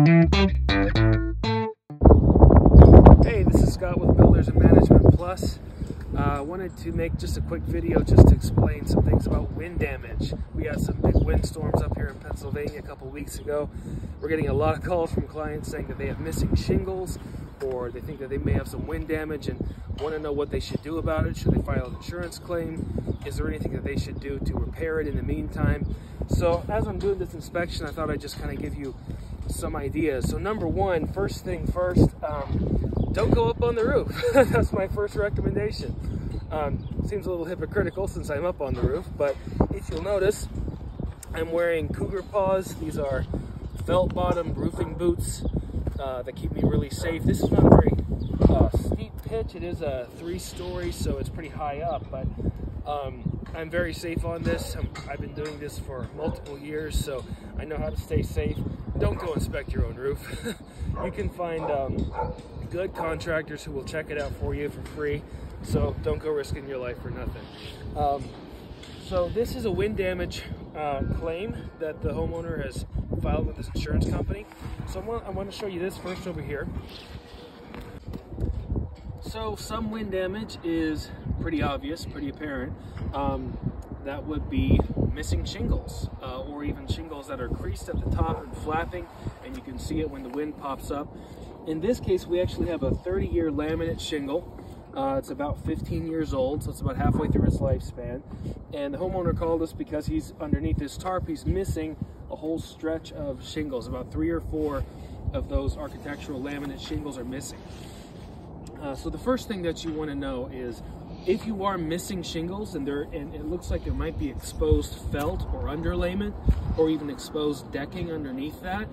Hey, this is Scott with Builders and Management Plus. I wanted to make just a quick video just to explain some things about wind damage. We had some big windstorms up here in Pennsylvania a couple weeks ago. We're getting a lot of calls from clients saying that they have missing shingles, or they think that they may have some wind damage and want to know what they should do about it. Should they file an insurance claim? Is there anything that they should do to repair it in the meantime? So as I'm doing this inspection, I thought I'd just kind of give you some ideas. So number one, first thing first, don't go up on the roof. That's my first recommendation. Seems a little hypocritical since I'm up on the roof, but if you'll notice, I'm wearing cougar paws. These are felt bottom roofing boots that keep me really safe. This is not a very steep pitch. It is a 3-story, so it's pretty high up, but I'm very safe on this. I've been doing this for multiple years, so I know how to stay safe. Don't go inspect your own roof. You can find good contractors who will check it out for you for free, so don't go risking your life for nothing. So this is a wind damage claim that the homeowner has filed with his insurance company. So I want to show you this first over here. So some wind damage is pretty obvious, pretty apparent. That would be missing shingles, or even shingles that are creased at the top and flapping, and you can see it when the wind pops up. In this case, we actually have a 30-year laminate shingle. It's about 15 years old, so it's about halfway through its lifespan. And the homeowner called us because he's underneath this tarp, he's missing a whole stretch of shingles. About 3 or 4 of those architectural laminate shingles are missing. So the first thing that you want to know is, if you are missing shingles and it looks like there might be exposed felt or underlayment, or even exposed decking underneath that,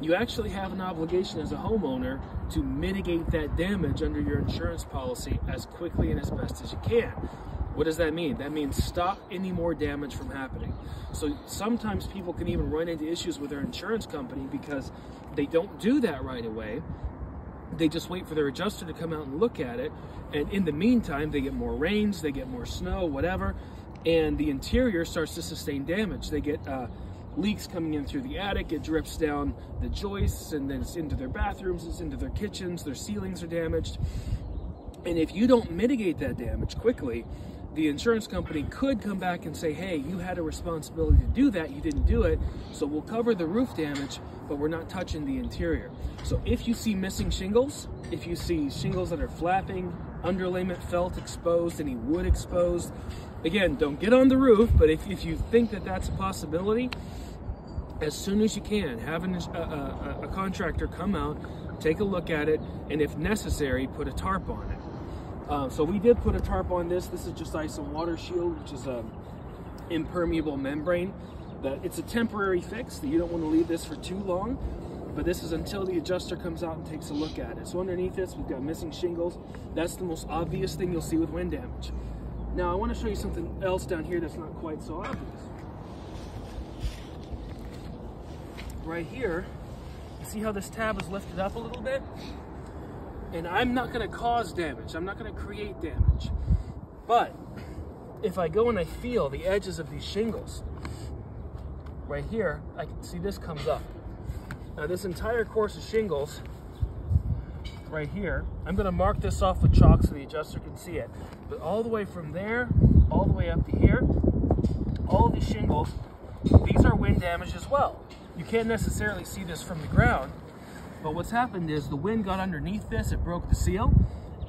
you actually have an obligation as a homeowner to mitigate that damage under your insurance policy as quickly and as best as you can. What does that mean? That means stop any more damage from happening. So sometimes people can even run into issues with their insurance company because they don't do that right away. They just wait for their adjuster to come out and look at it, and in the meantime they get more rains, they get more snow, whatever, and the interior starts to sustain damage. They get leaks coming in through the attic, it drips down the joists, and then it's into their bathrooms, it's into their kitchens, their ceilings are damaged. And if you don't mitigate that damage quickly, the insurance company could come back and say, hey, you had a responsibility to do that, you didn't do it, so we'll cover the roof damage, but we're not touching the interior. So if you see missing shingles, if you see shingles that are flapping, underlayment felt exposed, any wood exposed, again, don't get on the roof, but if you think that that's a possibility, as soon as you can, have a contractor come out, take a look at it, and if necessary, put a tarp on it. So we did put a tarp on this. This is just ice and water shield, which is an impermeable membrane. It's a temporary fix. That you don't want to leave this for too long, but this is until the adjuster comes out and takes a look at it. So underneath this, we've got missing shingles. That's the most obvious thing you'll see with wind damage. Now I want to show you something else down here that's not quite so obvious. Right here, you see how this tab is lifted up a little bit? And I'm not going to cause damage. I'm not going to create damage. But if I go and I feel the edges of these shingles, right here, I can see this comes up. Now this entire course of shingles, right here, I'm going to mark this off with chalk so the adjuster can see it. But all the way from there, all the way up to here, all these shingles, these are wind damage as well. You can't necessarily see this from the ground, but what's happened is the wind got underneath this, it broke the seal,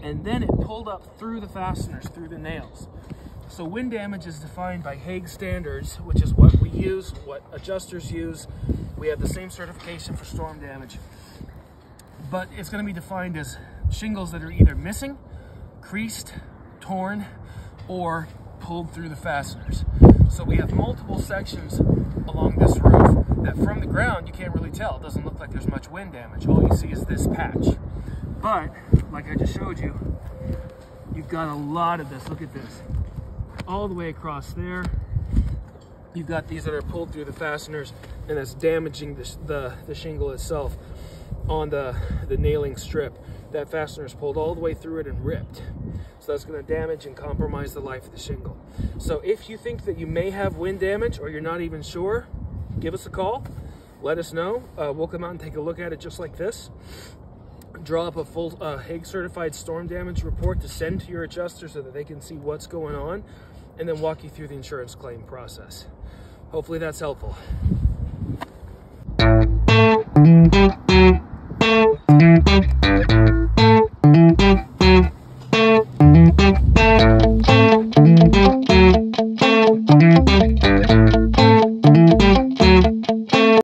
and then it pulled up through the fasteners, through the nails. So wind damage is defined by Haag standards, which is what we use, what adjusters use. We have the same certification for storm damage, but it's going to be defined as shingles that are either missing, creased, torn, or pulled through the fasteners. So we have multiple sections along this roof that from the ground you can't really tell. It doesn't look like there's much wind damage. All you see is this patch. But like I just showed you, you've got a lot of this. Look at this. All the way across there, you've got these that are pulled through the fasteners, and that's damaging the shingle itself on the nailing strip. That fastener is pulled all the way through it and ripped. So that's going to damage and compromise the life of the shingle. So if you think that you may have wind damage or you're not even sure, give us a call. let us know. We'll come out and take a look at it just like this. Draw up a full Haag Certified storm damage report to send to your adjuster so that they can see what's going on, and then walk you through the insurance claim process. Hopefully that's helpful.